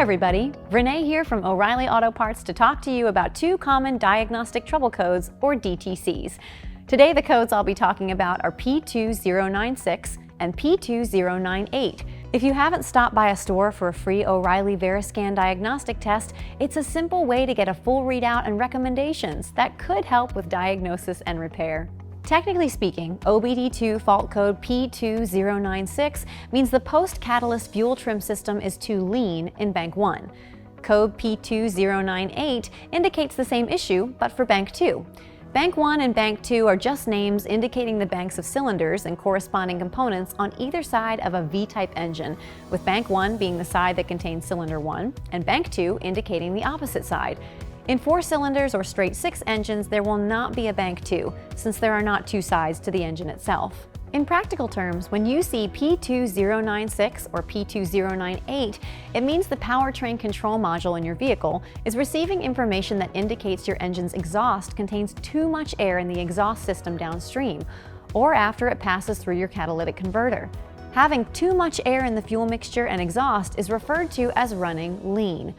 everybody, Renee here from O'Reilly Auto Parts to talk to you about two common diagnostic trouble codes, or DTCs. Today the codes I'll be talking about are P2096 and P2098. If you haven't stopped by a store for a free O'Reilly VeriScan diagnostic test, it's a simple way to get a full readout and recommendations that could help with diagnosis and repair. Technically speaking, OBD2 fault code P2096 means the post-catalyst fuel trim system is too lean in bank 1. Code P2098 indicates the same issue, but for bank 2. Bank 1 and bank 2 are just names indicating the banks of cylinders and corresponding components on either side of a V-type engine, with bank 1 being the side that contains cylinder 1, and bank 2 indicating the opposite side. In 4 cylinders or straight 6 engines, there will not be a bank 2, since there are not two sides to the engine itself. In practical terms, when you see P2096 or P2098, it means the powertrain control module in your vehicle is receiving information that indicates your engine's exhaust contains too much air in the exhaust system downstream, or after it passes through your catalytic converter. Having too much air in the fuel mixture and exhaust is referred to as running lean.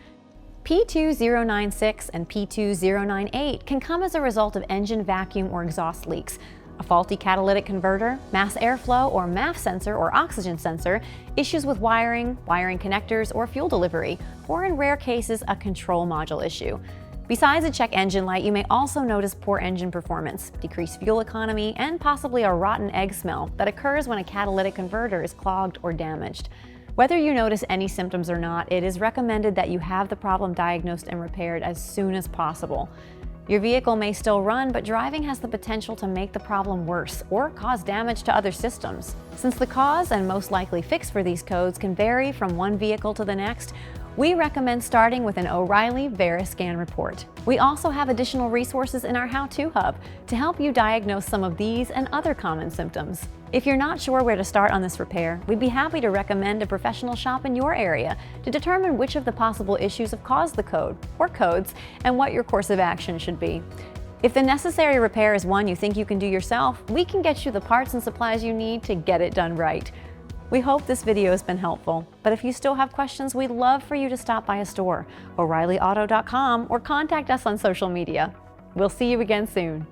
P2096 and P2098 can come as a result of engine vacuum or exhaust leaks, a faulty catalytic converter, mass airflow or MAF sensor or oxygen sensor, issues with wiring connectors or fuel delivery, or in rare cases a control module issue. Besides a check engine light, you may also notice poor engine performance, decreased fuel economy, and possibly a rotten egg smell that occurs when a catalytic converter is clogged or damaged. Whether you notice any symptoms or not, it is recommended that you have the problem diagnosed and repaired as soon as possible. Your vehicle may still run, but driving has the potential to make the problem worse or cause damage to other systems. Since the cause and most likely fix for these codes can vary from one vehicle to the next, we recommend starting with an O'Reilly VeriScan report. We also have additional resources in our How-To Hub to help you diagnose some of these and other common symptoms. If you're not sure where to start on this repair, we'd be happy to recommend a professional shop in your area to determine which of the possible issues have caused the code or codes and what your course of action should be. If the necessary repair is one you think you can do yourself, we can get you the parts and supplies you need to get it done right. We hope this video has been helpful, but if you still have questions, we'd love for you to stop by a store, O'ReillyAuto.com, or contact us on social media. We'll see you again soon.